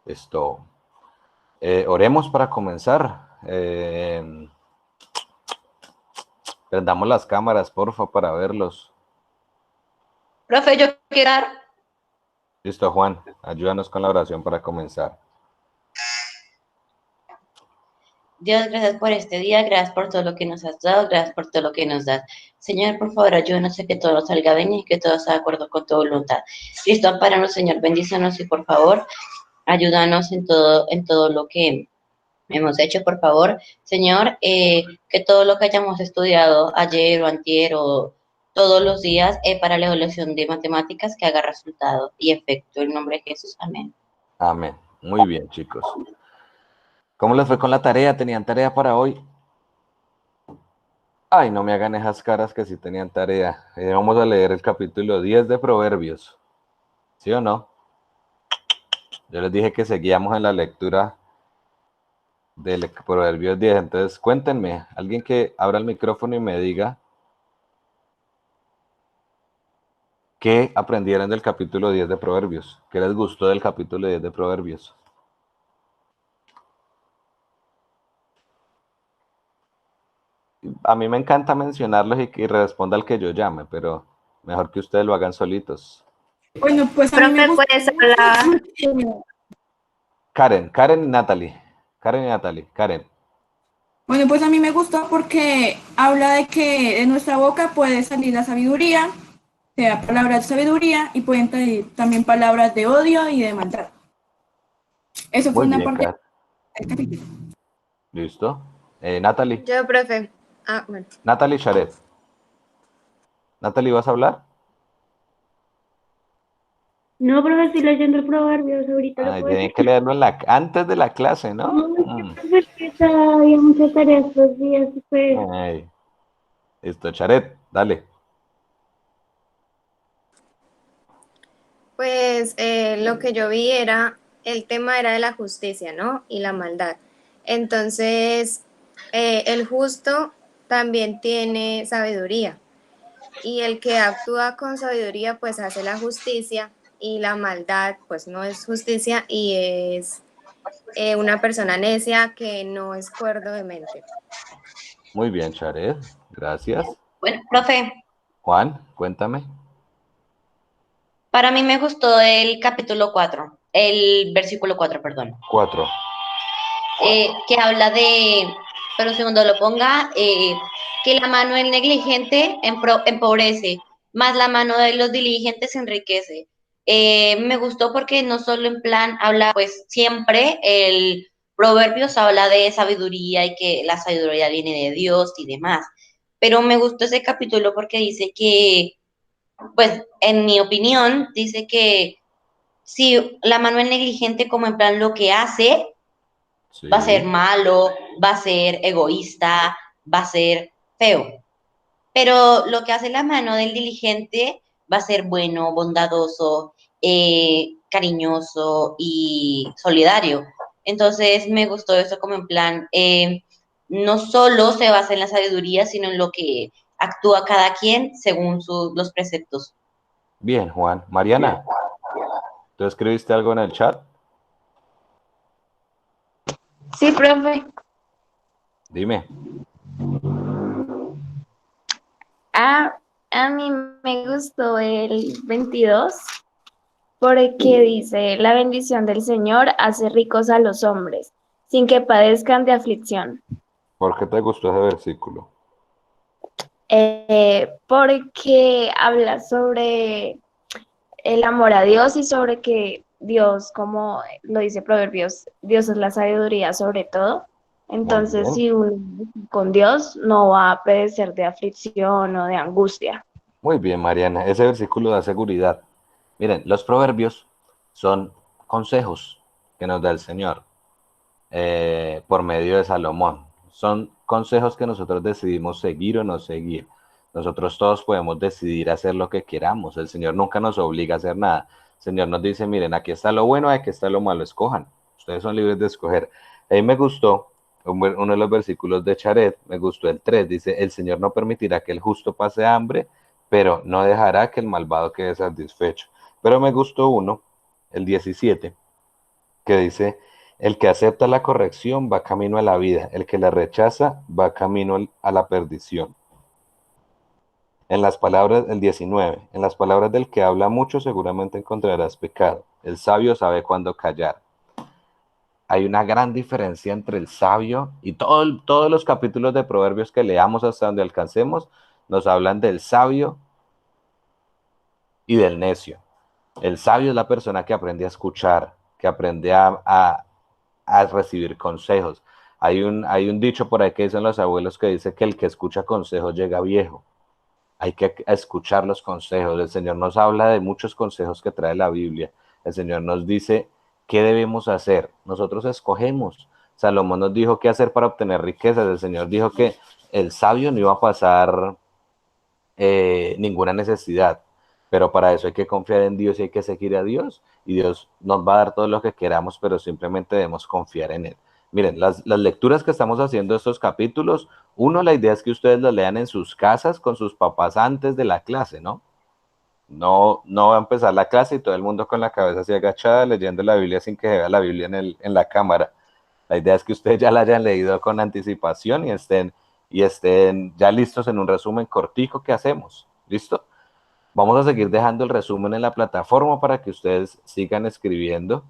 Esto. Oremos para comenzar. Prendamos las cámaras, porfa, para verlos. Profe, yo quiero dar. Listo, Juan, ayúdanos con la oración para comenzar. Dios, gracias por este día, gracias por todo lo que nos has dado, gracias por todo lo que nos das. Señor, por favor, ayúdanos a que todo salga bien y que todo sea de acuerdo con tu voluntad. Cristo, ampáranos, Señor, bendícenos y por favor, ayúdanos en todo lo que hemos hecho, por favor. Señor, que todo lo que hayamos estudiado ayer o antier o todos los días para la evaluación de matemáticas que haga resultado y efecto. En nombre de Jesús, amén. Amén. Muy bien, chicos. ¿Cómo les fue con la tarea? ¿Tenían tarea para hoy? Ay, no me hagan esas caras que sí tenían tarea. Vamos a leer el capítulo 10 de Proverbios. ¿Sí o no? Yo les dije que seguíamos en la lectura del Proverbios 10. Entonces, cuéntenme, alguien que abra el micrófono y me diga qué aprendieron del capítulo 10 de Proverbios. ¿Qué les gustó del capítulo 10 de Proverbios? A mí me encanta mencionarlos y que responda al que yo llame, pero mejor que ustedes lo hagan solitos. Bueno, pues a mí me Profe, gusta ¿puedes mucho hablar? porque- Karen y Natalie. Karen y Natalie. Karen. Bueno, pues a mí me gustó porque habla de que de nuestra boca puede salir la sabiduría, sea palabras de sabiduría y pueden salir también palabras de odio y de maldad. Eso fue Muy una bien, parte Karen. del capítulo. ¿Listo? Natalie. Yo, profe. Bueno. Natalie Charet. Natalie, ¿vas a hablar? No, profe, estoy leyendo el Proverbios, ahorita lo Ay, puedo tienen decir. que leerlo antes de la clase, ¿no? No, es que profe, es que había muchas tareas estos días, pues. Ay, listo, Charet, dale. Pues lo que yo vi era, el tema era de la justicia, ¿no? Y la maldad. Entonces, el justo también tiene sabiduría. Y el que actúa con sabiduría, pues hace la justicia. Y la maldad, pues no es justicia y es una persona necia que no es cuerdo de mente. Muy bien, Charet. Gracias. Bueno, profe, Juan, cuéntame. para mí me gustó el capítulo 4, el versículo 4, perdón, 4. que habla de, pero un segundo lo ponga, que la mano del negligente empobrece, más la mano de los diligentes enriquece. Me gustó porque no solo en plan habla, pues siempre el Proverbios habla de sabiduría y que la sabiduría viene de Dios y demás, pero me gustó ese capítulo porque dice que, pues en mi opinión, dice que si la mano es negligente como en plan lo que hace, Sí. va a ser malo, va a ser egoísta, va a ser feo. Pero lo que hace la mano del diligente va a ser bueno, bondadoso, cariñoso y solidario. Entonces me gustó eso como en plan, no solo se basa en la sabiduría, sino en lo que actúa cada quien según los preceptos. Bien, Juan. Mariana, ¿tú escribiste algo en el chat? Sí, profe. Dime. A mí me gustó el 22 porque dice, la bendición del Señor hace ricos a los hombres, sin que padezcan de aflicción. ¿Por qué te gustó ese versículo? Porque habla sobre el amor a Dios y sobre que Dios, como lo dice Proverbios, Dios es la sabiduría sobre todo. Muy Entonces, bien. si uno con Dios no va a padecer de aflicción o de angustia. Muy bien, Mariana. Ese versículo da seguridad. Miren, los proverbios son consejos que nos da el Señor por medio de Salomón. Son consejos que nosotros decidimos seguir o no seguir. Nosotros todos podemos decidir hacer lo que queramos. El Señor nunca nos obliga a hacer nada. El Señor nos dice, miren, aquí está lo bueno, aquí está lo malo, escojan. Ustedes son libres de escoger. A mí me gustó uno de los versículos de Charet, me gustó el 3, dice, el Señor no permitirá que el justo pase hambre, pero no dejará que el malvado quede satisfecho. Pero me gustó uno, el 17, que dice, el que acepta la corrección va camino a la vida, el que la rechaza va camino a la perdición. En las palabras, el 19, en las palabras del que habla mucho seguramente encontrarás pecado. El sabio sabe cuándo callar. Hay una gran diferencia entre el sabio y todos los capítulos de Proverbios que leamos hasta donde alcancemos nos hablan del sabio y del necio. El sabio es la persona que aprende a escuchar, que aprende a recibir consejos. Hay un dicho por ahí que dicen los abuelos que dice que el que escucha consejos llega viejo. Hay que escuchar los consejos. El Señor nos habla de muchos consejos que trae la Biblia. El Señor nos dice qué debemos hacer. Nosotros escogemos. Salomón nos dijo qué hacer para obtener riquezas. El Señor dijo que el sabio no iba a pasar ninguna necesidad, pero para eso hay que confiar en Dios y hay que seguir a Dios, y Dios nos va a dar todo lo que queramos, pero simplemente debemos confiar en Él. Miren, las lecturas que estamos haciendo estos capítulos, uno, la idea es que ustedes los lean en sus casas con sus papás antes de la clase, ¿no? No va a empezar la clase y todo el mundo con la cabeza así agachada leyendo la Biblia sin que se vea la Biblia en la cámara. La idea es que ustedes ya la hayan leído con anticipación y estén ya listos en un resumen cortico que hacemos. ¿Listo? Vamos a seguir dejando el resumen en la plataforma para que ustedes sigan escribiendo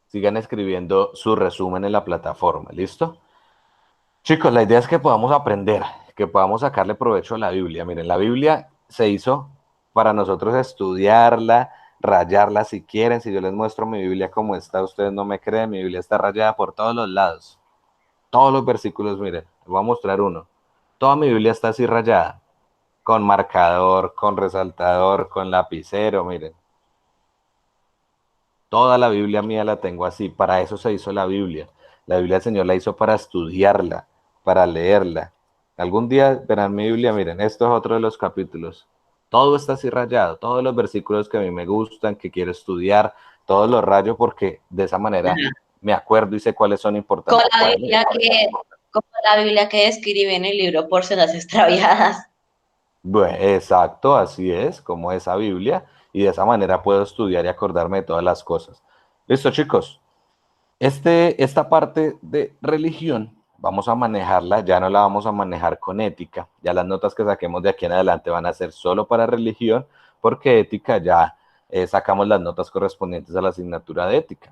sigan escribiendo su resumen en la plataforma. ¿Listo? Chicos, la idea es que podamos aprender, que podamos sacarle provecho a la Biblia. Miren, la Biblia se hizo para nosotros estudiarla, rayarla si quieren. Si yo les muestro mi Biblia como está, ustedes no me creen, mi Biblia está rayada por todos los lados. Todos los versículos, miren, les voy a mostrar uno. Toda mi Biblia está así rayada, con marcador, con resaltador, con lapicero, miren. Toda la Biblia mía la tengo así, para eso se hizo la Biblia. La Biblia del Señor la hizo para estudiarla, para leerla. Algún día verán mi Biblia, miren, esto es otro de los capítulos. Todo está así rayado, todos los versículos que a mí me gustan, que quiero estudiar, todos los rayo porque de esa manera me acuerdo y sé cuáles son importantes. Como la Biblia que describe en el libro Porciones Extraviadas. Bueno, exacto, así es, como esa Biblia, y de esa manera puedo estudiar y acordarme de todas las cosas. Listo, chicos. Esta parte de religión vamos a manejarla, ya no la vamos a manejar con ética, ya las notas que saquemos de aquí en adelante van a ser solo para religión, porque ética ya sacamos las notas correspondientes a la asignatura de ética.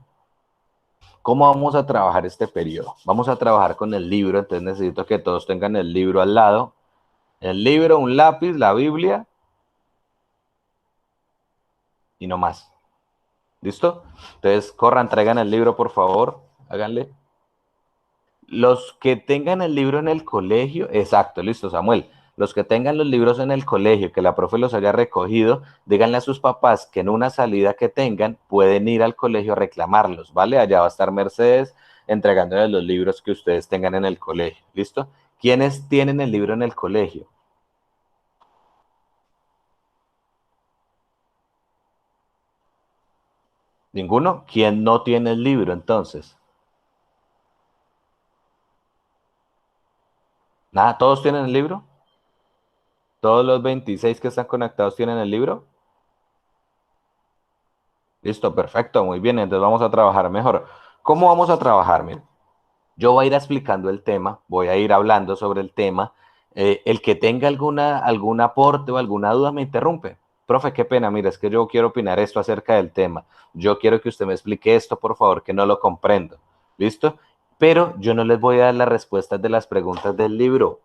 ¿Cómo vamos a trabajar este periodo? Vamos a trabajar con el libro, entonces necesito que todos tengan el libro al lado. El libro, un lápiz, la Biblia y no más. ¿Listo? Entonces, corran, traigan el libro, por favor, háganle. Los que tengan el libro en el colegio, exacto, listo, Samuel. Los que tengan los libros en el colegio, que la profe los haya recogido, díganle a sus papás que en una salida que tengan pueden ir al colegio a reclamarlos, ¿vale? Allá va a estar Mercedes entregándoles los libros que ustedes tengan en el colegio, ¿listo? ¿Quiénes tienen el libro en el colegio? ¿Ninguno? ¿Quién no tiene el libro entonces? Nada, ¿todos tienen el libro? ¿Todos los 26 que están conectados tienen el libro? Listo, perfecto, muy bien, entonces vamos a trabajar mejor. ¿Cómo vamos a trabajar? Miren, yo voy a ir explicando el tema, voy a ir hablando sobre el tema. El que tenga algún aporte o alguna duda me interrumpe. Profe, qué pena, mira, es que yo quiero opinar esto acerca del tema. Yo quiero que usted me explique esto, por favor, que no lo comprendo. ¿Listo? Pero yo no les voy a dar las respuestas de las preguntas del libro.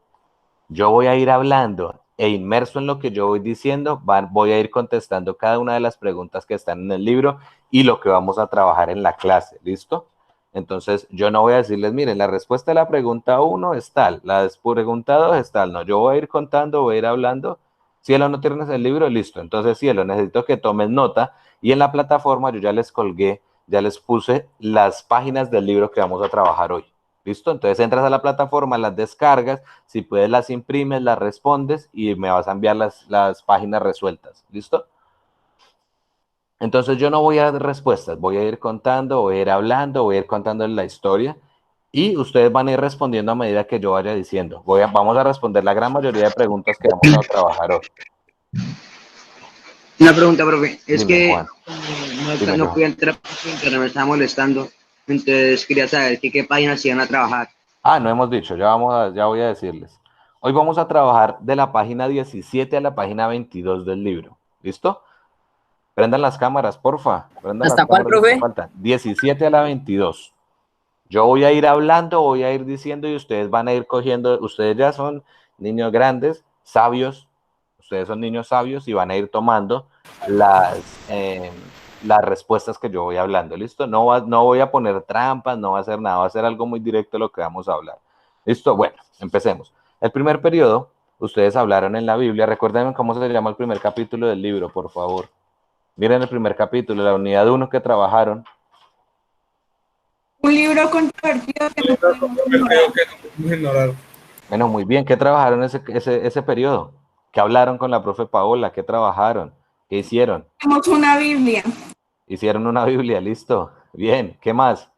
Yo voy a ir hablando e inmerso en lo que yo voy diciendo, voy a ir contestando cada una de las preguntas que están en el libro y lo que vamos a trabajar en la clase. ¿Listo? Entonces, yo no voy a decirles, miren, la respuesta a la pregunta 1 es tal, la pregunta 2 es tal. No, yo voy a ir contando, voy a ir hablando. Cielo, ¿no tienes el libro? Listo. Entonces, Cielo, necesito que tomen nota y en la plataforma yo ya les colgué, ya les puse las páginas del libro que vamos a trabajar hoy. ¿Listo? Entonces entras a la plataforma, las descargas, si puedes las imprimes, las respondes y me vas a enviar las páginas resueltas. ¿Listo? Entonces yo no voy a dar respuestas, voy a ir contando, voy a ir hablando, voy a ir contando la historia y ustedes van a ir respondiendo a medida que yo vaya diciendo. Vamos a responder la gran mayoría de preguntas que vamos a trabajar hoy. Una pregunta, profe. Es Dime, que Juan. Dime, no Johan. pude entrar porque internet me estaba molestando. Entonces quería saber qué páginas iban a trabajar. Ah, no hemos dicho, ya voy a decirles. Hoy vamos a trabajar de la página 17 a la página 22 del libro. ¿Listo? Prendan las cámaras, porfa. Prendan las ¿Hasta cuál, cámaras los que profe? faltan. 17 a la 22. Yo voy a ir hablando, voy a ir diciendo y ustedes van a ir cogiendo. Ustedes ya son niños grandes, sabios. Ustedes son niños sabios y van a ir tomando las respuestas que yo voy hablando. ¿Listo? No voy a poner trampas, no va a hacer nada, va a ser algo muy directo lo que vamos a hablar. ¿Listo? Bueno, empecemos. El primer periodo, ustedes hablaron en la Biblia. Recuérdenme cómo se llama el primer capítulo del libro, por favor. Miren el primer capítulo, la unidad 1 que trabajaron. Un libro controvertido que no podemos ignorar. Bueno, muy bien. ¿Qué trabajaron ese periodo? ¿Qué hablaron con la profe Paola? ¿Qué trabajaron? ¿Qué hicieron? Tenemos una Biblia. Hicieron una Biblia, listo. Bien, ¿qué más?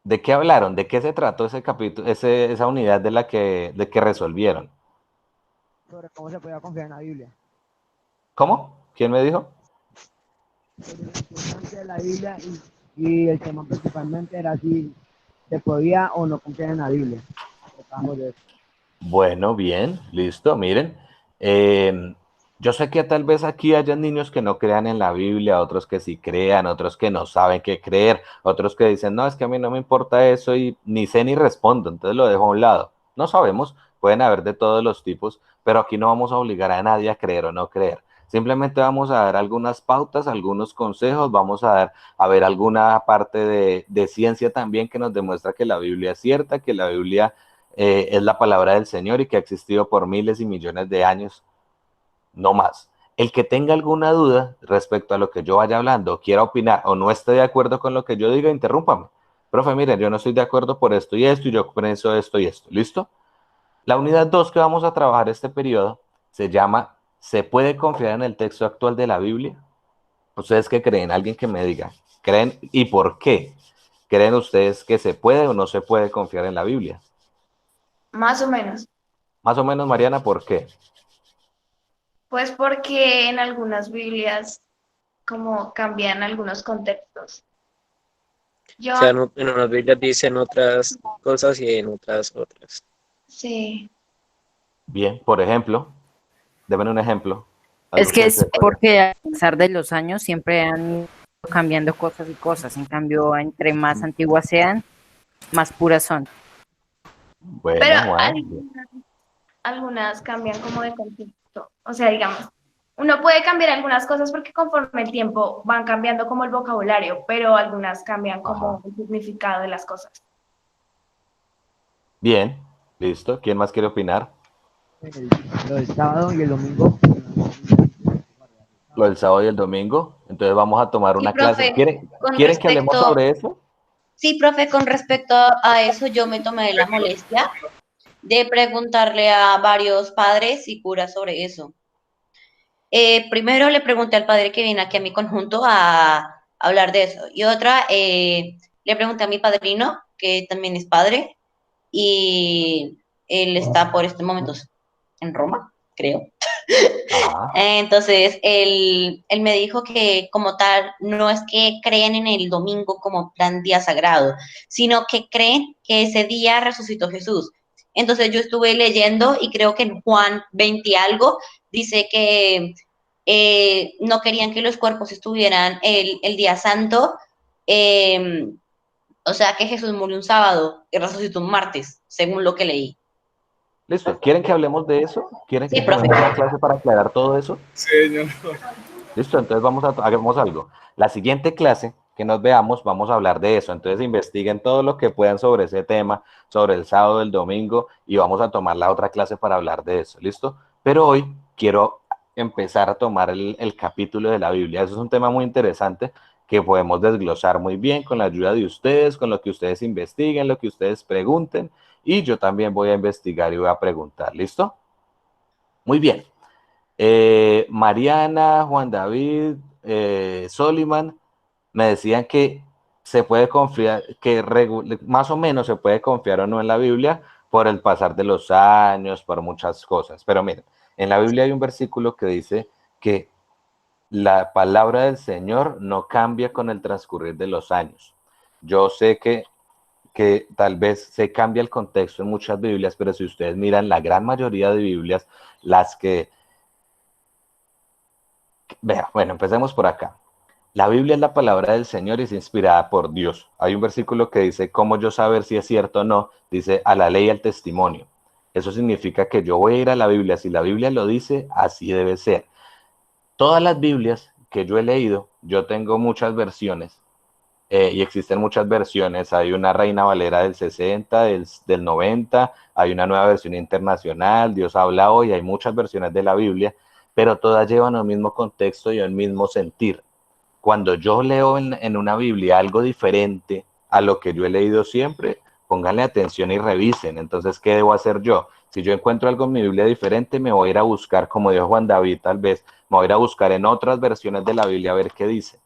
¿De qué hablaron? ¿De qué se trató ese capítulo, esa unidad de que resolvieron? Sobre cómo se podía confiar en la Biblia. ¿Cómo? ¿Quién me dijo? Sobre la importancia de la Biblia y el tema principalmente era si se podía o no confiar en la Biblia. Tratamos de eso. Bueno, bien, listo, miren. Yo sé que tal vez aquí hayan niños que no crean en la Biblia, otros que sí crean, otros que no saben qué creer, otros que dicen, no, es que a mí no me importa eso y ni sé ni respondo, entonces lo dejo a un lado. No sabemos, pueden haber de todos los tipos, pero aquí no vamos a obligar a nadie a creer o no creer. Simplemente vamos a dar algunas pautas, algunos consejos, vamos a ver alguna parte de ciencia también que nos demuestra que la Biblia es cierta, que la Biblia es la palabra del Señor y que ha existido por miles y millones de años, no más. El que tenga alguna duda respecto a lo que yo vaya hablando, quiera opinar o no esté de acuerdo con lo que yo diga, interrúmpame. Profe, miren, yo no estoy de acuerdo por esto y yo pienso esto y esto. ¿Listo? La unidad 2 que vamos a trabajar este periodo se llama ¿Se puede confiar en el texto actual de la Biblia? ¿Ustedes qué creen? Alguien que me diga. ¿Creen y por qué? ¿Creen ustedes que se puede o no se puede confiar en la Biblia? Más o menos. Más o menos, Mariana, ¿por qué? Pues porque en algunas Biblias como cambian algunos contextos. Yo, O sea, en unas Biblias dicen otras cosas y en otras otras. sí. Bien, por ejemplo, denme un ejemplo. Es Algo que que es sepa. porque a pesar de los años siempre han ido cambiando cosas y cosas. En cambio, entre más antiguas sean, más puras son. Bueno, Pero Juan. algunas cambian como de contexto. O sea, digamos, uno puede cambiar algunas cosas porque conforme el tiempo van cambiando como el vocabulario, pero algunas cambian como el significado de las cosas. Bien, listo. ¿Quién más quiere opinar? Lo del sábado y el domingo. Lo del sábado y el domingo. Entonces vamos a tomar Sí, una clase. profe, ¿Quieren con que hablemos respecto, sobre eso? sí, profe, con respecto a eso, yo me tomé la molestia de preguntarle a varios padres y curas sobre eso. Primero le pregunté al padre que viene aquí a mi conjunto a hablar de eso. Y otra, le pregunté a mi padrino, que también es padre, y él está por estos momentos en Roma, creo. Ajá. Entonces, él me dijo que como tal, no es que creen en el domingo como plan día sagrado, sino que creen que ese día resucitó Jesús. Entonces yo estuve leyendo y creo que en Juan 20 algo dice que no querían que los cuerpos estuvieran el día santo, eh, o sea que Jesús murió un sábado y resucitó un martes, según lo que leí. Listo. ¿Quieren que hablemos de eso? ¿Quieren Sí, que profe. tomemos una clase para aclarar todo eso? Señor. Listo, entonces hagamos algo. La siguiente clase que nos veamos, vamos a hablar de eso. Entonces investiguen todo lo que puedan sobre ese tema, sobre el sábado, el domingo, y vamos a tomar la otra clase para hablar de eso. ¿Listo? Pero hoy quiero empezar a tomar el capítulo de la Biblia. Eso es un tema muy interesante que podemos desglosar muy bien con la ayuda de ustedes, con lo que ustedes investiguen, lo que ustedes pregunten, y yo también voy a investigar y voy a preguntar. ¿Listo? Muy bien. Mariana, Juan David, Soliman, me decían que se puede confiar, que más o menos se puede confiar o no en la Biblia, por el pasar de los años, por muchas cosas. Pero miren, en la Biblia hay un versículo que dice que la palabra del Señor no cambia con el transcurrir de los años. Yo sé que tal vez se cambia el contexto en muchas Biblias, pero si ustedes miran la gran mayoría de Biblias, las que... Vea, bueno, empecemos por acá. La Biblia es la palabra del Señor y es inspirada por Dios. Hay un versículo que dice, ¿cómo yo saber si es cierto o no? Dice, a la ley y al testimonio. Eso significa que yo voy a ir a la Biblia. Si la Biblia lo dice, así debe ser. Todas las Biblias que yo he leído, yo tengo muchas versiones y existen muchas versiones. Hay una Reina Valera del 60, del 90, hay una nueva versión internacional, Dios habla hoy, hay muchas versiones de la Biblia, pero todas llevan el mismo contexto y el mismo sentir. Cuando yo leo en una Biblia algo diferente a lo que yo he leído siempre, pónganle atención y revisen. Entonces, ¿qué debo hacer yo? Si yo encuentro algo en mi Biblia diferente, me voy a ir a buscar, como dijo Juan David, tal vez, me voy a ir a buscar en otras versiones de la Biblia a ver qué dice.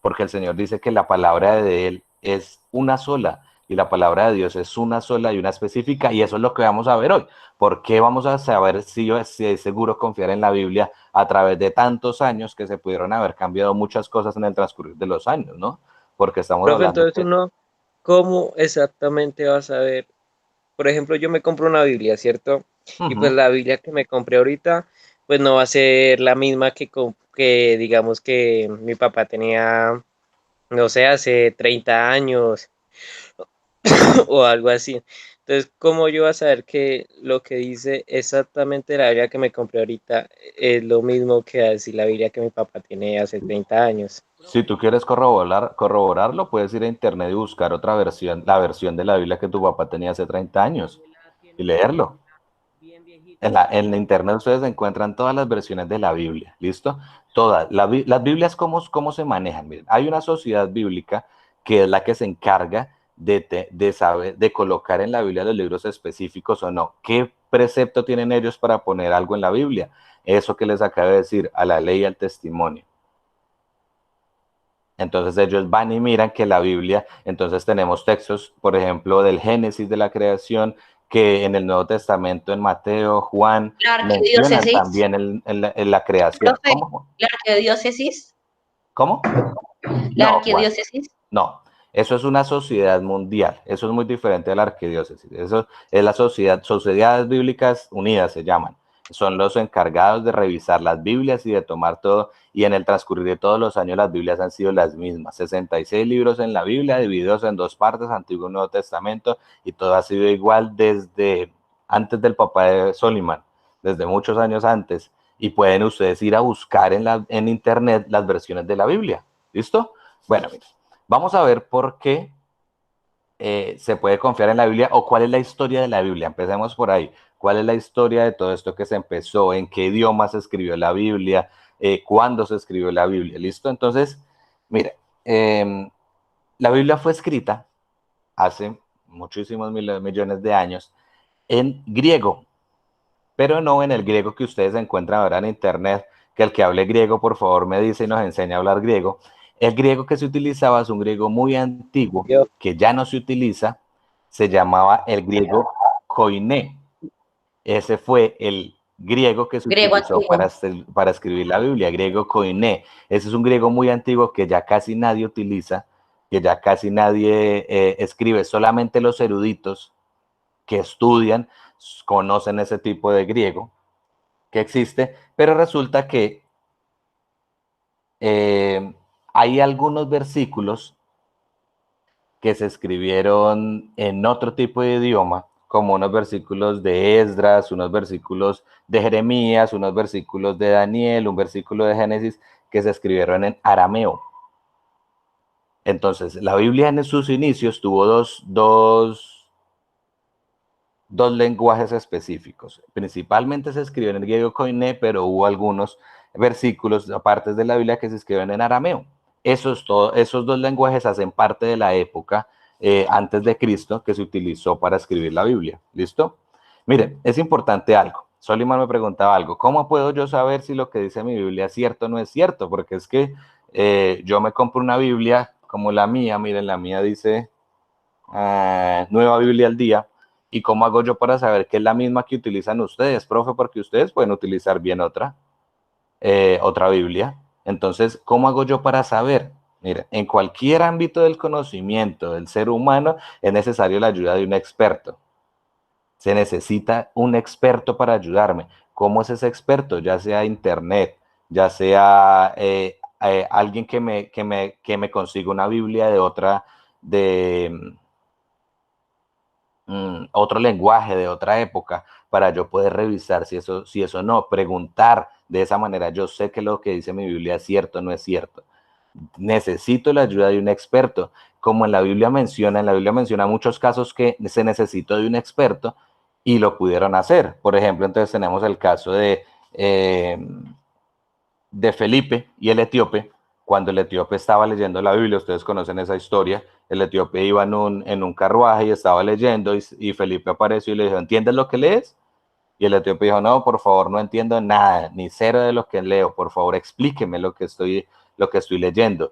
Porque el Señor dice que la palabra de Él es una sola y la palabra de Dios es una sola y una específica, y eso es lo que vamos a ver hoy. ¿Por qué vamos a saber si es seguro confiar en la Biblia a través de tantos años que se pudieron haber cambiado muchas cosas en el transcurrir de los años, ¿no? Porque estamos Profe, hablando entonces que... uno, ¿cómo exactamente va a saber? Por ejemplo, yo me compro una Biblia, ¿cierto? Y pues la Biblia que me compré ahorita, pues no va a ser la misma que digamos que mi papá tenía, no sé, hace 30 años o algo así. Entonces, ¿cómo yo voy a saber que lo que dice exactamente la Biblia que me compré ahorita es lo mismo que decir la Biblia que mi papá tiene hace 30 años? Si tú quieres corroborarlo, puedes ir a internet y buscar otra versión, la versión de la Biblia que tu papá tenía hace 30 años y leerlo. En internet ustedes encuentran todas las versiones de la Biblia, ¿listo? Todas. Las Biblias, ¿cómo se manejan? Miren, hay una sociedad bíblica que es la que se encarga de saber, de colocar en la Biblia los libros específicos o no. ¿Qué precepto tienen ellos para poner algo en la Biblia? Eso que les acabo de decir, a la ley y al testimonio. Entonces ellos van y miran que la Biblia, entonces tenemos textos, por ejemplo, del Génesis de la creación, que en el Nuevo Testamento, en Mateo, Juan, La mencionan arquidiócesis, también en la creación. profe, ¿Cómo? la arquidiócesis, ¿Cómo? la No, Juan, arquidiócesis. no. Eso es una sociedad mundial. Eso es muy diferente a la arquidiócesis. Eso es la sociedad, Sociedades Bíblicas Unidas se llaman. Son los encargados de revisar las Biblias y de tomar todo. Y en el transcurrir de todos los años las Biblias han sido las mismas. 66 libros en la Biblia, divididos en dos partes, Antiguo y Nuevo Testamento, y todo ha sido igual desde antes del Papa de Soliman, desde muchos años antes. Y pueden ustedes ir a buscar en internet las versiones de la Biblia. ¿Listo? Bueno, miren. Vamos a ver por qué se puede confiar en la Biblia o cuál es la historia de la Biblia. Empecemos por ahí. ¿Cuál es la historia de todo esto que se empezó? ¿En qué idioma se escribió la Biblia? ¿Cuándo se escribió la Biblia? ¿Listo? Entonces, mire, la Biblia fue escrita hace muchísimos millones de años en griego, pero no en el griego que ustedes encuentran ahora en internet, que el que hable griego, por favor, me dice y nos enseña a hablar griego. El griego que se utilizaba es un griego muy antiguo, que ya no se utiliza, se llamaba el griego koiné. Ese fue el griego que se utilizó para escribir la Biblia, griego koiné. Ese es un griego muy antiguo que ya casi nadie utiliza, que ya casi nadie escribe, solamente los eruditos que estudian conocen ese tipo de griego que existe, pero resulta que hay algunos versículos que se escribieron en otro tipo de idioma, como unos versículos de Esdras, unos versículos de Jeremías, unos versículos de Daniel, un versículo de Génesis, que se escribieron en arameo. Entonces, la Biblia en sus inicios tuvo dos lenguajes específicos. Principalmente se escribió en el griego koiné, pero hubo algunos versículos, partes de la Biblia que se escriben en arameo. Esos dos lenguajes hacen parte de la época antes de Cristo que se utilizó para escribir la Biblia. ¿Listo? Miren, es importante algo. Soliman me preguntaba algo. ¿Cómo puedo yo saber si lo que dice mi Biblia es cierto o no es cierto? Porque es que yo me compro una Biblia como la mía. Miren, la mía dice... Nueva Biblia al Día. ¿Y cómo hago yo para saber que es la misma que utilizan ustedes, profe? Porque ustedes pueden utilizar bien otra Biblia. Entonces, ¿cómo hago yo para saber? Mira, en cualquier ámbito del conocimiento del ser humano es necesario la ayuda de un experto. Se necesita un experto para ayudarme. ¿Cómo es ese experto? Ya sea internet, ya sea alguien que me consiga una Biblia de otro lenguaje, de otra época, para yo poder revisar si eso no, preguntar de esa manera. Yo sé que lo que dice mi Biblia es cierto o no es cierto. Necesito la ayuda de un experto. Como en la Biblia menciona muchos casos que se necesitó de un experto y lo pudieron hacer. Por ejemplo, entonces tenemos el caso de Felipe y el etíope. Cuando el etíope estaba leyendo la Biblia, ustedes conocen esa historia, el etíope iba en un carruaje y estaba leyendo y Felipe apareció y le dijo, ¿entiendes lo que lees? Y el etíope dijo, no, por favor, no entiendo nada, ni cero de lo que leo, por favor, explíqueme lo que estoy leyendo.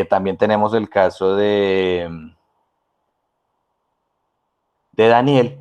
También tenemos el caso de Daniel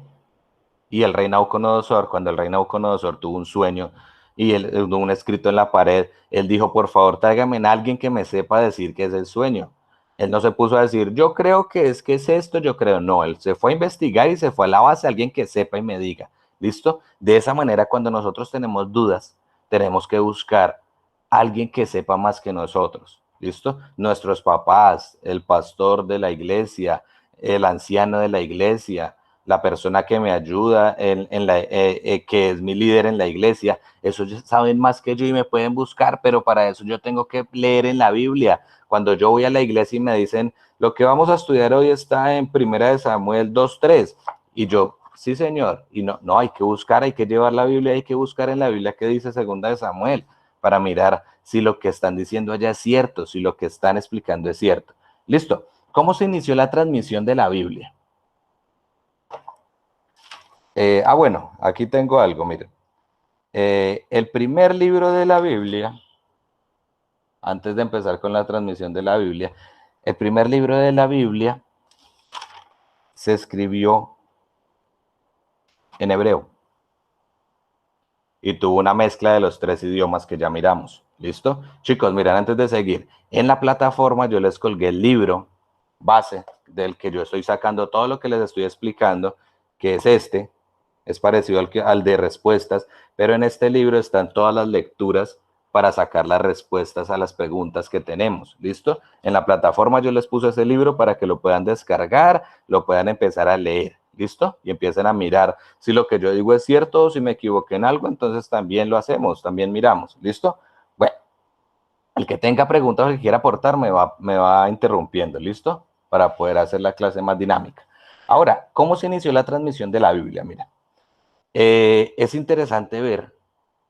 y el rey Nabucodonosor. Cuando el rey Nabucodonosor tuvo un sueño y un escrito en la pared, él dijo, por favor, tráigame a alguien que me sepa decir qué es el sueño. Él no se puso a decir, yo creo que es esto, yo creo. No, él se fue a investigar y se fue a la base a alguien que sepa y me diga. ¿Listo? De esa manera, cuando nosotros tenemos dudas, tenemos que buscar a alguien que sepa más que nosotros. ¿Listo? Nuestros papás, el pastor de la iglesia, el anciano de la iglesia, la persona que me ayuda, que es mi líder en la iglesia, esos saben más que yo y me pueden buscar, pero para eso yo tengo que leer en la Biblia. Cuando yo voy a la iglesia y me dicen, lo que vamos a estudiar hoy está en 1 Samuel 2:3, y yo, sí señor, y no, hay que buscar, hay que llevar la Biblia, hay que buscar en la Biblia qué dice 2 Samuel, para mirar si lo que están diciendo allá es cierto, si lo que están explicando es cierto. Listo. ¿Cómo se inició la transmisión de la Biblia? Bueno, aquí tengo algo, miren. El primer libro de la Biblia, antes de empezar con la transmisión de la Biblia, el primer libro de la Biblia se escribió en hebreo y tuvo una mezcla de los 3 idiomas que ya miramos. ¿Listo? Chicos, miren, antes de seguir, en la plataforma yo les colgué el libro base del que yo estoy sacando todo lo que les estoy explicando, que es es parecido al de respuestas, pero en este libro están todas las lecturas para sacar las respuestas a las preguntas que tenemos. ¿Listo? En la plataforma yo les puse ese libro para que lo puedan descargar, lo puedan empezar a leer. ¿Listo? Y empiecen a mirar si lo que yo digo es cierto o si me equivoqué en algo, entonces también lo hacemos, también miramos. ¿Listo? Bueno, el que tenga preguntas o que quiera aportar me va interrumpiendo. ¿Listo? Para poder hacer la clase más dinámica. Ahora, ¿cómo se inició la transmisión de la Biblia? Mira, es interesante ver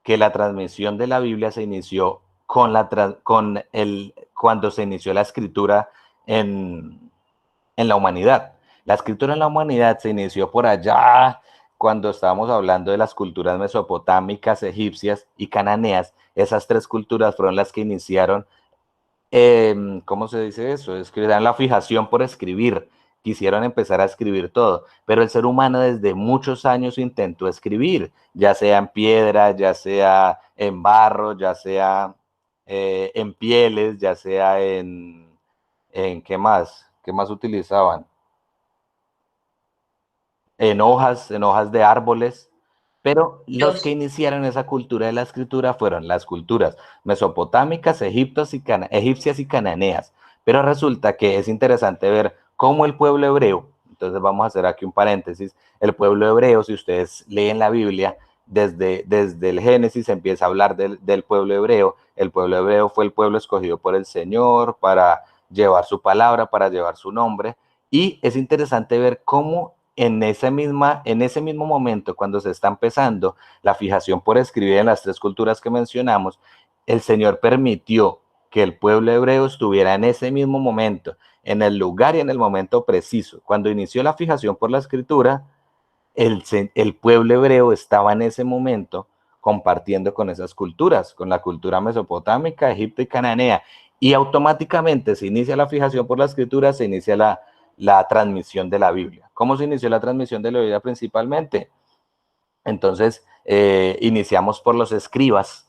que la transmisión de la Biblia se inició cuando se inició la escritura en la humanidad. La escritura en la humanidad se inició por allá cuando estábamos hablando de las culturas mesopotámicas, egipcias y cananeas. Esas 3 culturas fueron las que iniciaron, ¿cómo se dice eso? Dan la fijación por escribir. Quisieron empezar a escribir todo, pero el ser humano desde muchos años intentó escribir, ya sea en piedra, ya sea en barro, ya sea en pieles, ya sea en ¿qué más? ¿Qué más utilizaban? En hojas de árboles, pero los que iniciaron esa cultura de la escritura fueron las culturas mesopotámicas, egipcias y cananeas. Pero resulta que es interesante ver cómo el pueblo hebreo, entonces vamos a hacer aquí un paréntesis, el pueblo hebreo, si ustedes leen la Biblia, desde el Génesis empieza a hablar del pueblo hebreo. El pueblo hebreo fue el pueblo escogido por el Señor para llevar su palabra, para llevar su nombre, y es interesante ver cómo en ese mismo momento, cuando se está empezando la fijación por escribir en las 3 culturas que mencionamos, el Señor permitió que el pueblo hebreo estuviera en ese mismo momento, en el lugar y en el momento preciso. Cuando inició la fijación por la escritura, el pueblo hebreo estaba en ese momento compartiendo con esas culturas, con la cultura mesopotámica, egipto y cananea, y automáticamente se inicia la fijación por la escritura, se inicia la transmisión de la Biblia. ¿Cómo se inició la transmisión de la Biblia principalmente? Entonces, iniciamos por los escribas.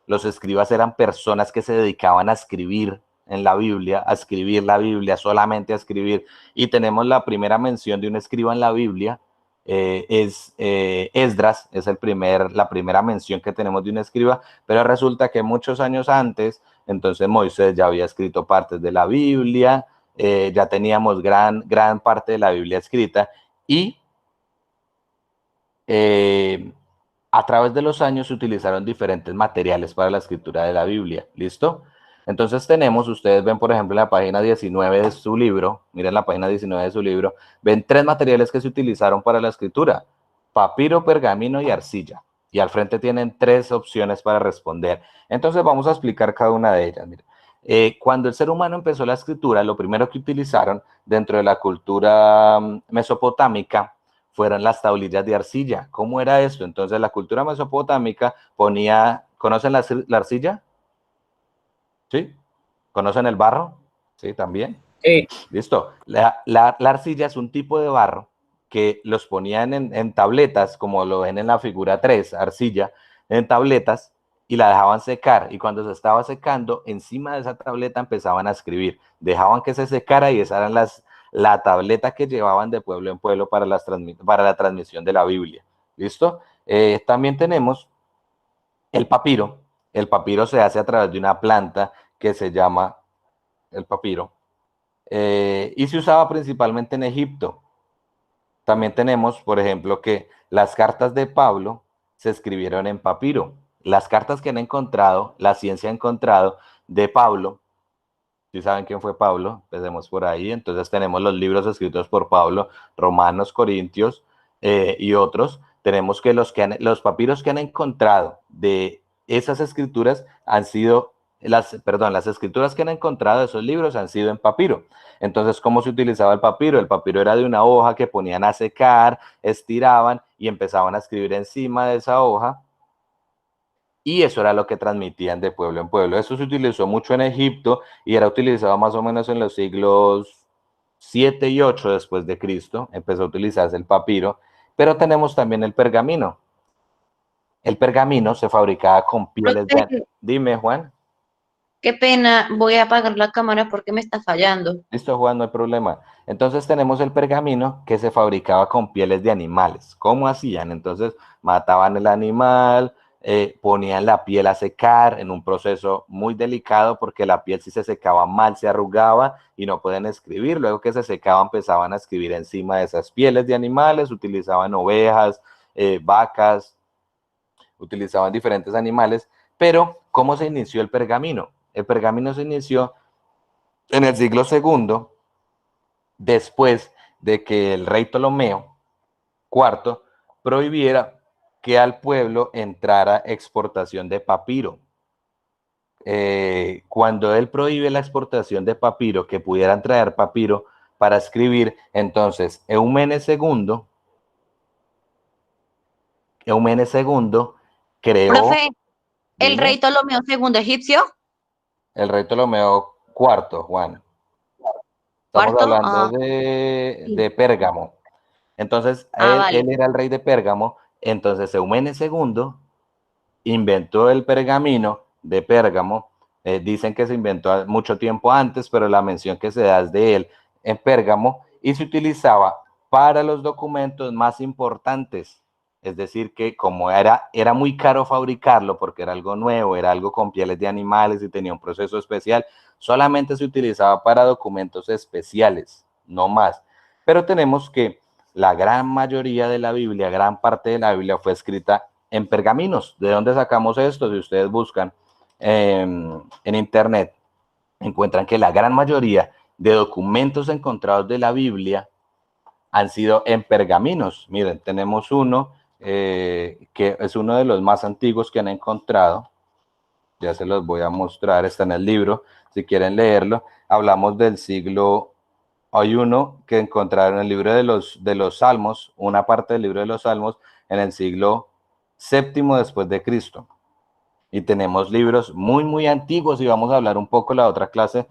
Los escribas eran personas que se dedicaban a escribir en la Biblia, a escribir la Biblia, solamente a escribir. Y tenemos la primera mención de un escriba en la Biblia, Esdras, es la primera mención que tenemos de un escriba, pero resulta que muchos años antes, entonces Moisés ya había escrito partes de la Biblia, ya teníamos gran parte de la Biblia escrita, y a través de los años se utilizaron diferentes materiales para la escritura de la Biblia. ¿Listo? Entonces ustedes ven, por ejemplo, en la página 19 de su libro, miren la página 19 de su libro, ven 3 materiales que se utilizaron para la escritura: papiro, pergamino y arcilla. Y al frente tienen 3 opciones para responder. Entonces vamos a explicar cada una de ellas. Miren. Cuando el ser humano empezó la escritura, lo primero que utilizaron dentro de la cultura mesopotámica fueron las tablillas de arcilla. ¿Cómo era esto? Entonces la cultura mesopotámica ponía, ¿conocen la arcilla? ¿Sí? ¿Conocen el barro? Sí, también. Sí. Listo. La arcilla es un tipo de barro que los ponían en tabletas, como lo ven en la figura 3, arcilla, en tabletas, y la dejaban secar. Y cuando se estaba secando, encima de esa tableta empezaban a escribir. Dejaban que se secara y esa eran la tableta que llevaban de pueblo en pueblo para la transmisión de la Biblia. ¿Listo? También tenemos el papiro. El papiro se hace a través de una planta que se llama el papiro. Y se usaba principalmente en Egipto. También tenemos, por ejemplo, que las cartas de Pablo se escribieron en papiro. Las cartas que han encontrado, la ciencia ha encontrado de Pablo, si saben quién fue Pablo, empecemos por ahí. Entonces tenemos los libros escritos por Pablo, Romanos, Corintios y otros. Tenemos que los papiros que han encontrado de esas escrituras han sido, las escrituras que han encontrado de esos libros han sido en papiro. Entonces, ¿cómo se utilizaba el papiro? El papiro era de una hoja que ponían a secar, estiraban y empezaban a escribir encima de esa hoja. Y eso era lo que transmitían de pueblo en pueblo. Eso se utilizó mucho en Egipto y era utilizado más o menos en los siglos 7 y 8 después de Cristo. Empezó a utilizarse el papiro, pero tenemos también el pergamino. El pergamino se fabricaba con pieles de... Dime, Juan. Qué pena, voy a apagar la cámara porque me está fallando. Listo, Juan, no hay problema. Entonces tenemos el pergamino que se fabricaba con pieles de animales. ¿Cómo hacían? Entonces mataban el animal, ponían la piel a secar en un proceso muy delicado porque la piel si se secaba mal se arrugaba y no pueden escribir. Luego que se secaba empezaban a escribir encima de esas pieles de animales, utilizaban ovejas, vacas, utilizaban diferentes animales. Pero, ¿cómo se inició el pergamino? El pergamino se inició en el siglo II, después de que el rey Ptolomeo IV prohibiera que al pueblo entrara exportación de papiro. Cuando él prohíbe la exportación de papiro, que pudieran traer papiro para escribir, entonces Eumenes II creó... Profe, ¿el rey Ptolomeo II egipcio? El rey Ptolomeo IV, Juan. Estamos hablando de Pérgamo. Entonces, él era el rey de Pérgamo. Entonces, Eumenes II inventó el pergamino de Pérgamo. Dicen que se inventó mucho tiempo antes, pero la mención que se da es de él en Pérgamo y se utilizaba para los documentos más importantes. Es decir, que como era muy caro fabricarlo porque era algo nuevo, era algo con pieles de animales y tenía un proceso especial, solamente se utilizaba para documentos especiales, no más. Pero tenemos que la gran mayoría de la Biblia, gran parte de la Biblia fue escrita en pergaminos. ¿De dónde sacamos esto? Si ustedes buscan en internet, encuentran que la gran mayoría de documentos encontrados de la Biblia han sido en pergaminos. Miren, tenemos uno que es uno de los más antiguos que han encontrado. Ya se los voy a mostrar, está en el libro, si quieren leerlo. Hablamos del siglo... Hay uno que encontraron en el libro de los Salmos, una parte del libro de los Salmos, en el siglo VII después de Cristo. Y tenemos libros muy, muy antiguos, y vamos a hablar un poco la otra clase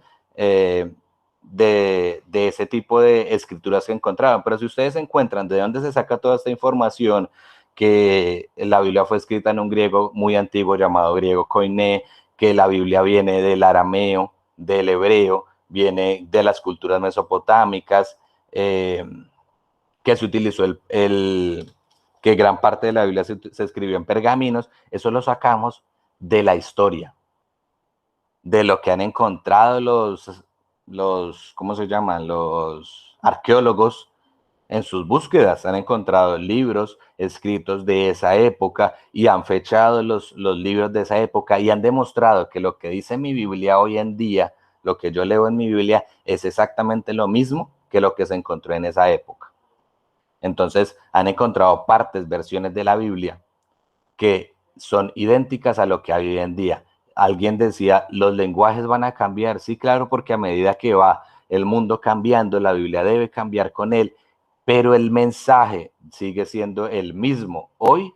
de ese tipo de escrituras que encontraban. Pero si ustedes encuentran de dónde se saca toda esta información, que la Biblia fue escrita en un griego muy antiguo llamado griego koiné, que la Biblia viene del arameo, del hebreo, viene de las culturas mesopotámicas, que se utilizó que gran parte de la Biblia se escribió en pergaminos. Eso lo sacamos de la historia, de lo que han encontrado ¿cómo se llaman? Los arqueólogos en sus búsquedas. Han encontrado libros escritos de esa época y han fechado los libros de esa época y han demostrado que lo que dice mi Biblia hoy en día, lo que yo leo en mi Biblia, es exactamente lo mismo que lo que se encontró en esa época. Entonces han encontrado partes, versiones de la Biblia que son idénticas a lo que hay hoy en día. Alguien decía, los lenguajes van a cambiar. Sí, claro, porque a medida que va el mundo cambiando, la Biblia debe cambiar con él, pero el mensaje sigue siendo el mismo hoy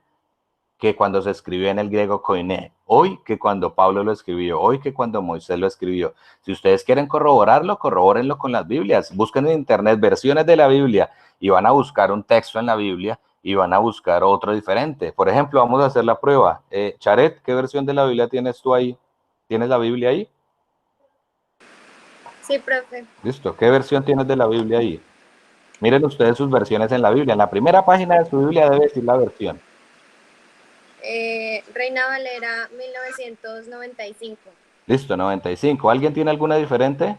que cuando se escribió en el griego koiné, hoy que cuando Pablo lo escribió, hoy que cuando Moisés lo escribió. Si ustedes quieren corroborarlo, corrobórenlo con las Biblias. Busquen en internet versiones de la Biblia y van a buscar un texto en la Biblia y van a buscar otro diferente. Por ejemplo, vamos a hacer la prueba. Charet, ¿qué versión de la Biblia tienes tú ahí? ¿Tienes la Biblia ahí? Sí, profe. Listo. ¿Qué versión tienes de la Biblia ahí? Miren ustedes sus versiones en la Biblia. En la primera página de su Biblia debe decir la versión. Reina Valera 1995. Listo, 95. ¿Alguien tiene alguna diferente?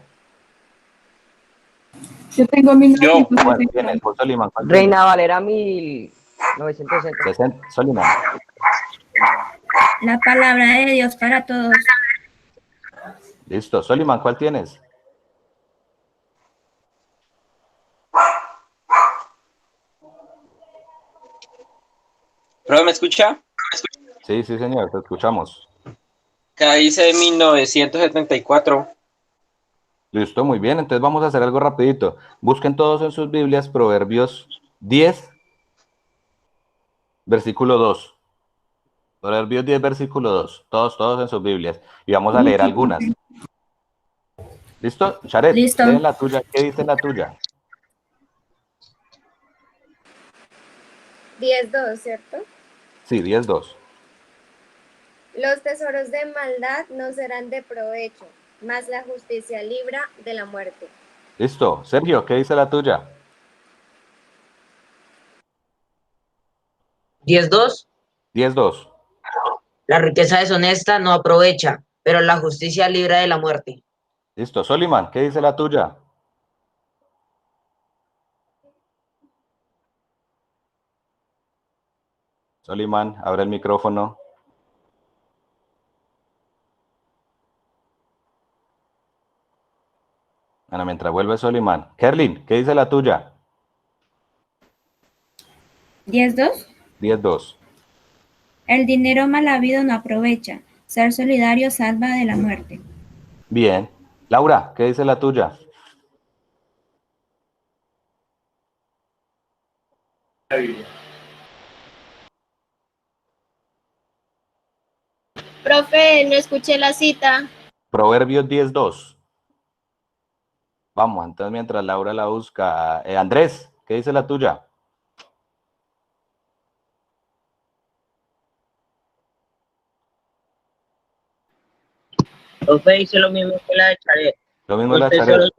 Yo tengo ¿Cuál 1960. tienes? ¿Vos, Soliman? ¿Cuál Reina Valera 1960. tienes? Soliman. La palabra de Dios para todos. Listo. Soliman, ¿cuál tienes? ¿Pero me escucha? Sí, sí, señor, te escuchamos. Acá dice 1974. Listo, muy bien. Entonces vamos a hacer algo rapidito. Busquen todos en sus Biblias Proverbios 10, versículo 2. Proverbios 10, versículo 2. Todos en sus Biblias. Y vamos a leer algunas. ¿Listo? Charet, Listo. leen la tuya. ¿Qué dice la tuya? 10:2, ¿cierto? Sí, 10, 2. Los tesoros de maldad no serán de provecho, mas la justicia libra de la muerte. Listo. Sergio, ¿qué dice la tuya? 10:2. 10, 2. La riqueza deshonesta no aprovecha, pero la justicia libra de la muerte. Listo. Soliman, ¿qué dice la tuya? Soliman, abre el micrófono. Bueno, mientras vuelve Soliman. Kerlin, ¿qué dice la tuya? 10:2. 10, 2. El dinero mal habido no aprovecha. Ser solidario salva de la muerte. Bien. Laura, ¿qué dice la tuya? Profe, no escuché la cita. Proverbios 10, 2. Vamos, entonces mientras Laura la busca. Andrés, ¿qué dice la tuya? Profe dice lo mismo que la de Charet. Lo mismo Los la Charet. tesoros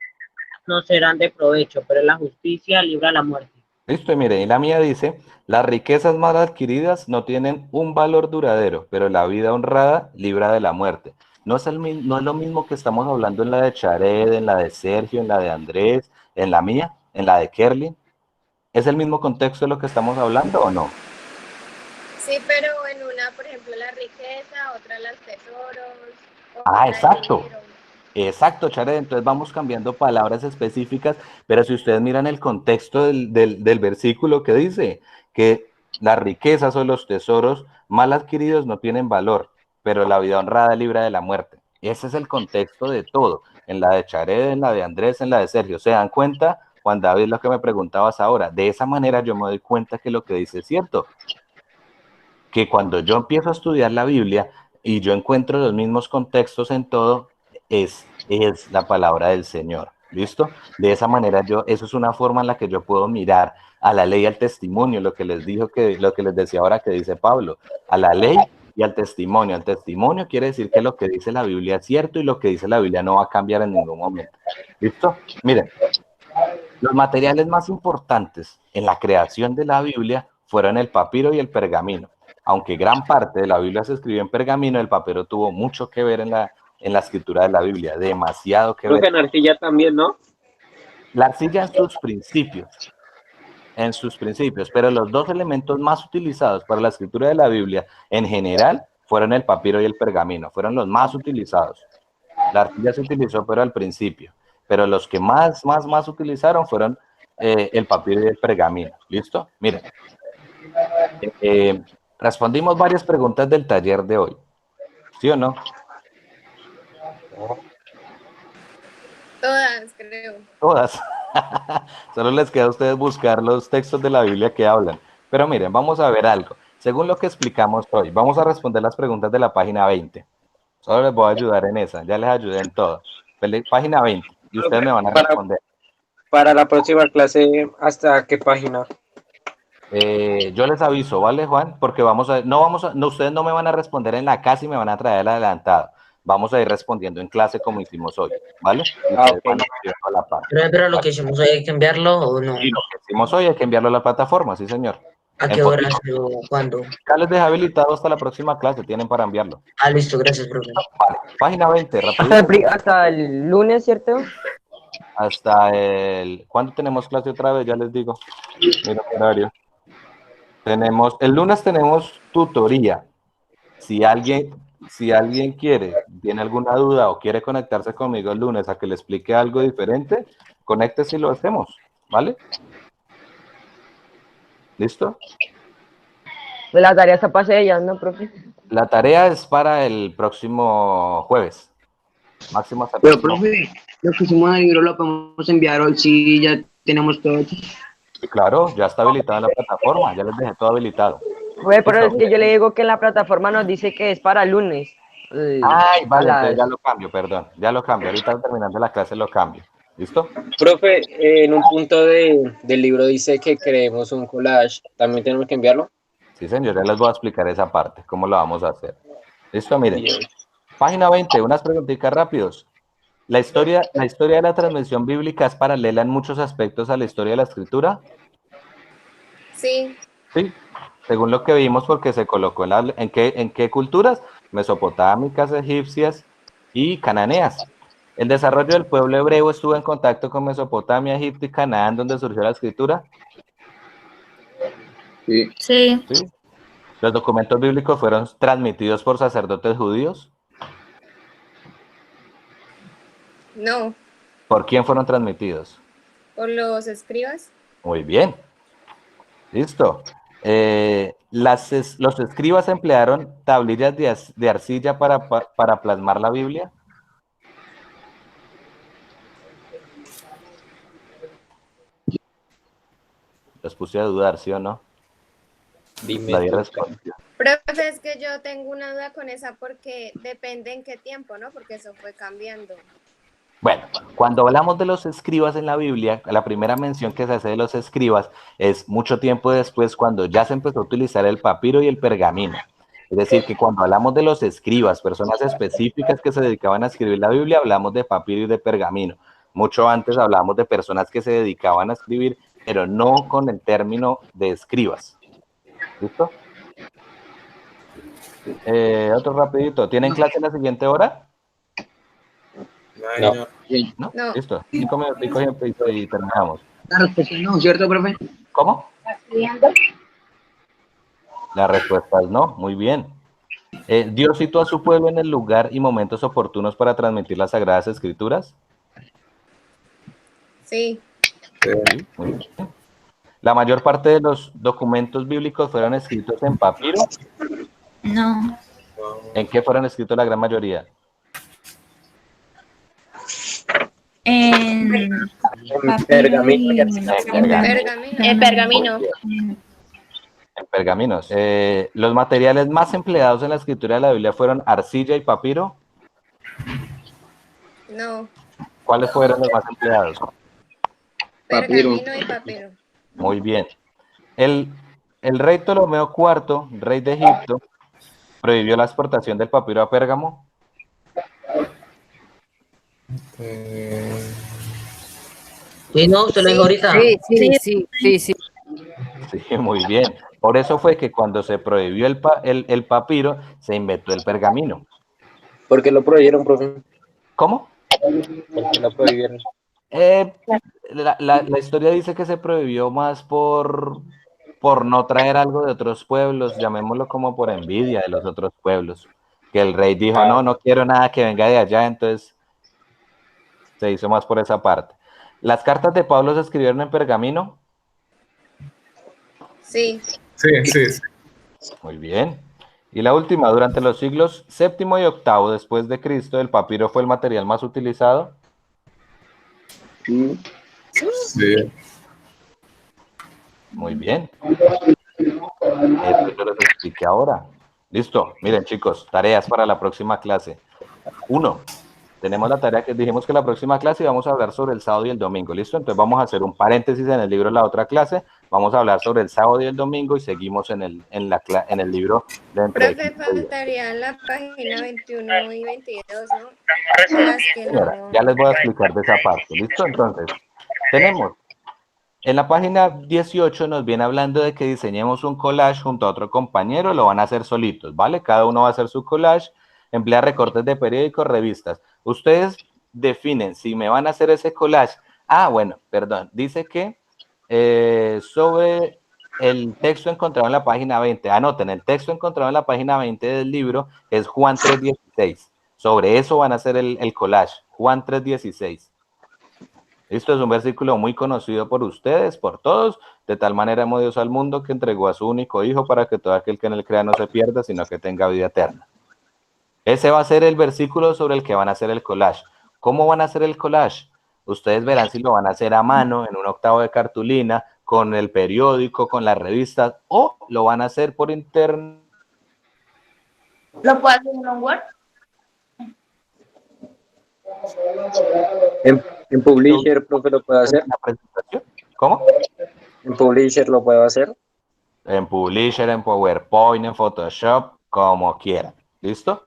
no serán de provecho, pero la justicia libra la muerte. Listo, y mire, y la mía dice, las riquezas mal adquiridas no tienen un valor duradero, pero la vida honrada libra de la muerte. No es lo mismo que estamos hablando en la de Charet, en la de Sergio, en la de Andrés, en la mía, en la de Kerlin. ¿Es el mismo contexto de lo que estamos hablando o no? Sí, pero en una, por ejemplo, la riqueza, otra los tesoros. Ah, exacto. Exacto, Charet. Entonces vamos cambiando palabras específicas, pero si ustedes miran el contexto del versículo que dice que las riquezas o los tesoros mal adquiridos no tienen valor, pero la vida honrada libra de la muerte. Ese es el contexto de todo. En la de Charet, en la de Andrés, en la de Sergio. ¿Se dan cuenta, Juan David, lo que me preguntabas ahora? De esa manera yo me doy cuenta que lo que dice es cierto. Que cuando yo empiezo a estudiar la Biblia y yo encuentro los mismos contextos en todo, es la palabra del Señor. ¿Listo? De esa manera eso es una forma en la que yo puedo mirar a la ley y al testimonio, lo que les decía ahora que dice Pablo, a la ley y al testimonio. Al testimonio quiere decir que lo que dice la Biblia es cierto y lo que dice la Biblia no va a cambiar en ningún momento. ¿Listo? Miren, los materiales más importantes en la creación de la Biblia fueron el papiro y el pergamino. Aunque gran parte de la Biblia se escribió en pergamino, el papiro tuvo mucho que ver en la escritura de la Biblia, demasiado que ver. Creo que en arcilla también, ¿no? La arcilla en sus principios, pero los dos elementos más utilizados para la escritura de la Biblia en general fueron el papiro y el pergamino, fueron los más utilizados. La arcilla se utilizó pero al principio, pero los que más utilizaron fueron el papiro y el pergamino. ¿Listo? Miren, respondimos varias preguntas del taller de hoy, ¿sí o no? Todas, creo. Todas. Solo les queda a ustedes buscar los textos de la Biblia que hablan. Pero miren, vamos a ver algo. Según lo que explicamos hoy, vamos a responder las preguntas de la página 20. Solo les voy a ayudar en esa. Ya les ayudé en todo. Página 20. Y ustedes me van a responder. Para la próxima clase, ¿hasta qué página? Yo les aviso, ¿vale, Juan? Porque ustedes no me van a responder en la casa y me van a traer el adelantado. Vamos a ir respondiendo en clase como hicimos hoy, ¿vale? Pero lo que hicimos hoy hay que enviarlo o no. Y lo que hicimos hoy hay que enviarlo a la plataforma, sí, señor. ¿A qué horas o cuándo? Ya les dejé habilitado hasta la próxima clase, tienen para enviarlo. Ah, listo, gracias, profe. Vale, página 20, rapidito. Hasta el lunes, ¿cierto? Hasta ¿cuándo tenemos clase otra vez? Ya les digo. Mira el horario. El lunes tenemos tutoría. Si alguien tiene alguna duda o quiere conectarse conmigo el lunes a que le explique algo diferente, conéctese y lo hacemos, ¿vale? ¿Listo? Pues la tarea está para ella, ¿no, profe? La tarea es para el próximo jueves. Máximo hasta el Pero, próximo. profe, lo que hicimos en el libro lo podemos enviar hoy, sí, ya tenemos todo hecho. Claro, ya está habilitada la plataforma, ya les dejé todo habilitado. Pues, pero es que yo le digo que en la plataforma nos dice que es para lunes. Ay, vale, entonces ya lo cambio, perdón. Ya lo cambio, ahorita terminando la clase lo cambio. ¿Listo? Profe, en un punto del libro dice que creemos un collage. ¿También tenemos que enviarlo? Sí, señor, ya les voy a explicar esa parte, cómo lo vamos a hacer. ¿Listo? Miren. Página 20, unas preguntitas rápidos. ¿La historia de la transmisión bíblica es paralela en muchos aspectos a la historia de la escritura? Sí. Sí, según lo que vimos, porque se colocó ¿en qué culturas? Mesopotámicas, egipcias y cananeas. ¿El desarrollo del pueblo hebreo estuvo en contacto con Mesopotamia, Egipto y Canaán, donde surgió la escritura? Sí. Sí. ¿Sí? ¿Los documentos bíblicos fueron transmitidos por sacerdotes judíos? No. ¿Por quién fueron transmitidos? ¿Por los escribas? Muy bien. Listo. ¿Los escribas emplearon tablillas de arcilla para plasmar la Biblia? Los puse a dudar, ¿sí o no? Dime. Nadie respondió. Profe, es que yo tengo una duda con esa porque depende en qué tiempo, ¿no? Porque eso fue cambiando. Bueno, cuando hablamos de los escribas en la Biblia, la primera mención que se hace de los escribas es mucho tiempo después, cuando ya se empezó a utilizar el papiro y el pergamino. Es decir, que cuando hablamos de los escribas, personas específicas que se dedicaban a escribir la Biblia, hablamos de papiro y de pergamino. Mucho antes hablamos de personas que se dedicaban a escribir, pero no con el término de escribas. ¿Listo? Otro rapidito. ¿Tienen clase en la siguiente hora? No. ¿No? No. Listo. 5 minutos y terminamos. La respuesta es no, ¿cierto, profe? ¿Cómo? La respuesta es no. Muy bien. ¿Dios citó a su pueblo en el lugar y momentos oportunos para transmitir las Sagradas Escrituras? Sí. Sí, muy bien. ¿La mayor parte de los documentos bíblicos fueron escritos en papiro? No. ¿En qué fueron escritos la gran mayoría? En pergamino. El pergamino. En pergaminos. ¿Los materiales más empleados en la escritura de la Biblia fueron arcilla y papiro? No. ¿Cuáles fueron los más empleados? Pergamino y papiro. Muy bien. El rey Ptolomeo IV, rey de Egipto, prohibió la exportación del papiro a Pérgamo. Sí, no, usted lo dijo ahorita. Sí. Sí, muy bien. Por eso fue que cuando se prohibió el papiro, se inventó el pergamino. ¿Por qué lo prohibieron, profe? ¿Cómo? ¿Por qué lo prohibieron? La historia dice que se prohibió más por no traer algo de otros pueblos, llamémoslo como por envidia de los otros pueblos. Que el rey dijo, no quiero nada que venga de allá, entonces se hizo más por esa parte. ¿Las cartas de Pablo se escribieron en pergamino? Sí. Sí. Muy bien. Y la última, durante los siglos VII y VIII después de Cristo, ¿el papiro fue el material más utilizado? Sí. Muy bien. Esto yo les expliqué ahora. Listo. Miren, chicos, tareas para la próxima clase. 1. Tenemos la tarea que dijimos que la próxima clase vamos a hablar sobre el sábado y el domingo. ¿Listo? Entonces vamos a hacer un paréntesis en el libro de la otra clase. Vamos a hablar sobre el sábado y el domingo y seguimos en el libro de Profe, faltaría la página 21 y 22, ¿no? Las que no... Ya les voy a explicar de esa parte. ¿Listo? Entonces, tenemos en la página 18 nos viene hablando de que diseñemos un collage junto a otro compañero, lo van a hacer solitos, ¿vale? Cada uno va a hacer su collage, emplea recortes de periódicos, revistas. Ustedes definen si me van a hacer ese collage. Dice que sobre el texto encontrado en la página 20, anoten, el texto encontrado en la página 20 del libro es Juan 3:16. Sobre eso van a hacer el collage, Juan 3:16. Esto es un versículo muy conocido por ustedes, por todos. De tal manera amó Dios al mundo que entregó a su único hijo para que todo aquel que en él crea no se pierda, sino que tenga vida eterna. Ese va a ser el versículo sobre el que van a hacer el collage. ¿Cómo van a hacer el collage? Ustedes verán si lo van a hacer a mano, en un octavo de cartulina, con el periódico, con las revistas, o lo van a hacer por internet. ¿Lo puedo hacer en un Word? ¿En Publisher, profe, lo puedo hacer? ¿La presentación? ¿Cómo? ¿En Publisher lo puedo hacer? En Publisher, en PowerPoint, en Photoshop, como quieran. ¿Listo?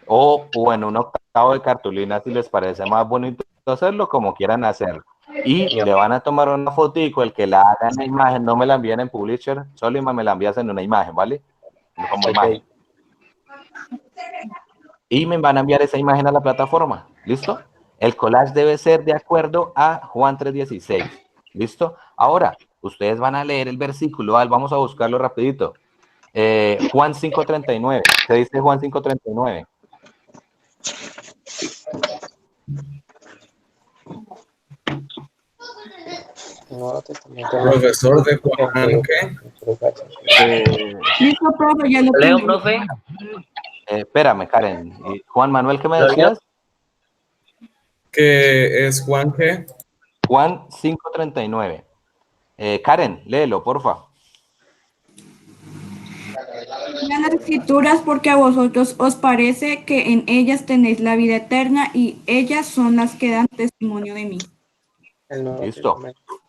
O en un octavo de cartulina, si les parece más bonito hacerlo, como quieran hacerlo. Y le van a tomar una fotico, el que la haga en la imagen, no me la envíen en Publisher, solo me la envías en una imagen, ¿vale? Como imagen. Y me van a enviar esa imagen a la plataforma. ¿Listo? El collage debe ser de acuerdo a Juan 3:16. ¿Listo? Ahora, ustedes van a leer el versículo. Vamos a buscarlo rapidito. Juan 5:39. ¿Qué dice Juan 5:39? Profesor de Juan, ¿qué? Listo, profe, ya lo Leo, tengo. profe. Espérame, Karen. Juan Manuel, ¿qué me decías? ¿Qué es Juan qué? Juan 5:39. Karen, léelo, porfa. Lean las escrituras porque a vosotros os parece que en ellas tenéis la vida eterna y ellas son las que dan testimonio de mí. Listo.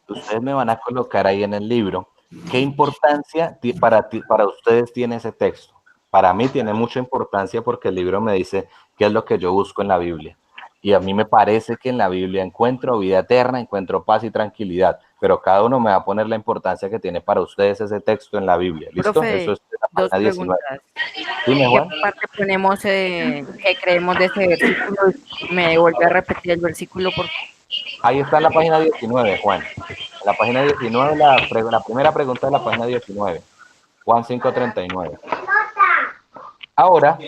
Ustedes me van a colocar ahí en el libro qué importancia para ustedes tiene ese texto. Para mí tiene mucha importancia porque el libro me dice qué es lo que yo busco en la Biblia. Y a mí me parece que en la Biblia encuentro vida eterna, encuentro paz y tranquilidad, pero cada uno me va a poner la importancia que tiene para ustedes ese texto en la Biblia. ¿Listo? Profe, eso es la dos página 19. preguntas. Dime, Juan. ¿Qué parte ponemos que creemos de ese versículo? ¿Me vuelve a repetir el versículo? Ahí está en la página 19, Juan. En la página 19, la primera pregunta de la página 19. Juan 5:39. Ahora,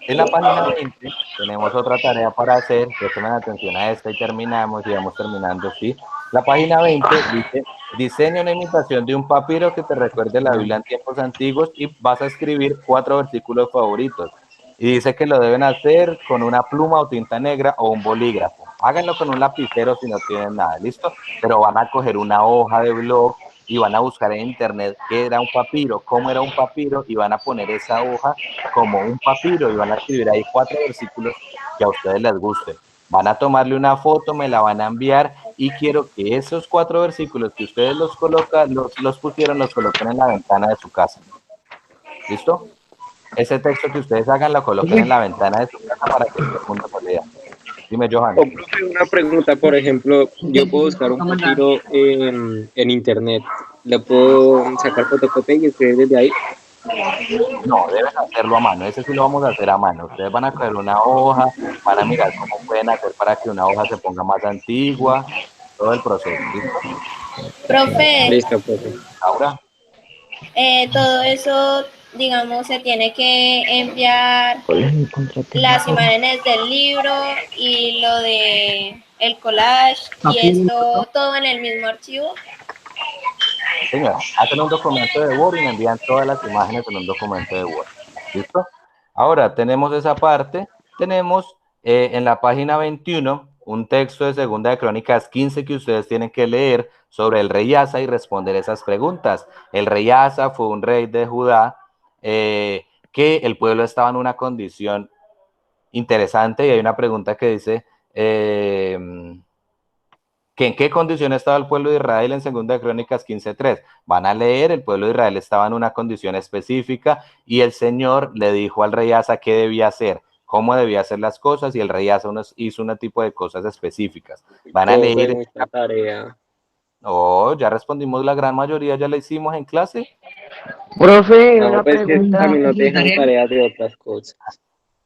en la página 20 tenemos otra tarea para hacer. Presten atención a esta y terminamos, y vamos terminando, ¿sí? La página 20 dice, diseña una imitación de un papiro que te recuerde la Biblia en tiempos antiguos y vas a escribir 4 versículos favoritos. Y dice que lo deben hacer con una pluma o tinta negra o un bolígrafo. Háganlo con un lapicero si no tienen nada, ¿listo? Pero van a coger una hoja de blog y van a buscar en internet qué era un papiro, cómo era un papiro, y van a poner esa hoja como un papiro y van a escribir ahí 4 versículos que a ustedes les gusten. Van a tomarle una foto, me la van a enviar y quiero que esos 4 versículos que ustedes los colocan, los pusieron, los coloquen en la ventana de su casa. ¿Listo? Ese texto que ustedes hagan lo coloquen en la ventana de su casa para que todo el mundo lo lea. Dime, Johan. O, profe, una pregunta, por ejemplo, yo puedo buscar un papiro en internet, ¿le puedo sacar fotocopia y escribir desde ahí? No, deben hacerlo a mano, ese sí lo vamos a hacer a mano. Ustedes van a coger una hoja, van a mirar cómo pueden hacer para que una hoja se ponga más antigua, todo el proceso. ¿Listo? Profe, Listo, profe. Ahora, todo eso, digamos, se tiene que enviar las imágenes del libro y lo de el collage y esto todo en el mismo archivo. señora, hacen un documento de Word y me envían todas las imágenes en un documento de Word. ¿Listo? Ahora, tenemos esa parte. Tenemos en la página 21 un texto de Segunda de Crónicas 15 que ustedes tienen que leer sobre el rey Asa y responder esas preguntas. El rey Asa fue un rey de Judá que el pueblo estaba en una condición interesante y hay una pregunta que dice... que en qué condición estaba el pueblo de Israel en Segunda de Crónicas 15:3. Van a leer, el pueblo de Israel estaba en una condición específica y el Señor le dijo al rey Asa qué debía hacer, cómo debía hacer las cosas y el rey Asa hizo un tipo de cosas específicas. Van a leer... Mucha tarea. Oh, ya respondimos la gran mayoría, ya la hicimos en clase. Profe, No, una pues que pregunta. también nos dejan tareas de otras cosas.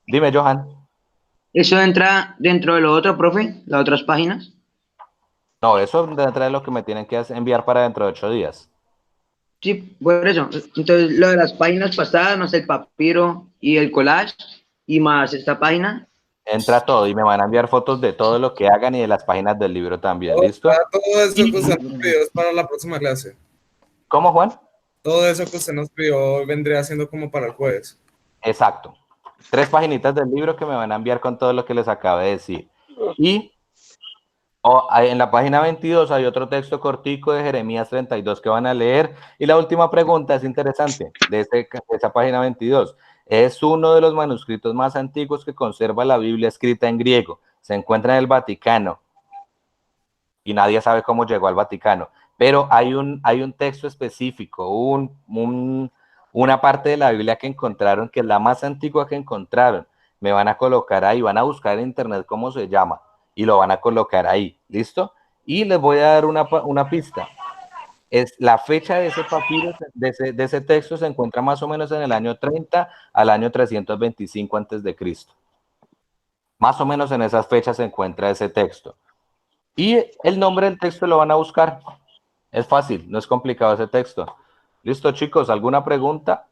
Dime, Johan. ¿Eso entra dentro de lo otro, profe? ¿Las otras páginas? No, eso entra de lo que me tienen que enviar para dentro de 8 días. Sí, por eso. Entonces, lo de las páginas pasadas, más el papiro y el collage, y más esta página. Entra todo y me van a enviar fotos de todo lo que hagan y de las páginas del libro también, ¿listo? Todo eso que usted nos pidió es para la próxima clase. ¿Cómo, Juan? Todo eso que usted nos pidió vendría siendo como para el jueves. Exacto. 3 paginitas del libro que me van a enviar con todo lo que les acabé de decir. Y en la página 22 hay otro texto cortico de Jeremías 32 que van a leer. Y la última pregunta es interesante de esa página 22. Es uno de los manuscritos más antiguos que conserva la Biblia escrita en griego. Se encuentra en el Vaticano. Y nadie sabe cómo llegó al Vaticano. Pero hay un texto específico, una parte de la Biblia que encontraron, que es la más antigua que encontraron. Me van a colocar ahí, van a buscar en internet cómo se llama y lo van a colocar ahí, ¿listo? Y les voy a dar una pista. Es la fecha de ese papiro, de ese texto se encuentra más o menos en el año 30 al año 325 a.C. Más o menos en esas fechas se encuentra ese texto. Y el nombre del texto lo van a buscar. Es fácil, no es complicado ese texto. ¿Listo, chicos? ¿Alguna pregunta?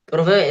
Profe,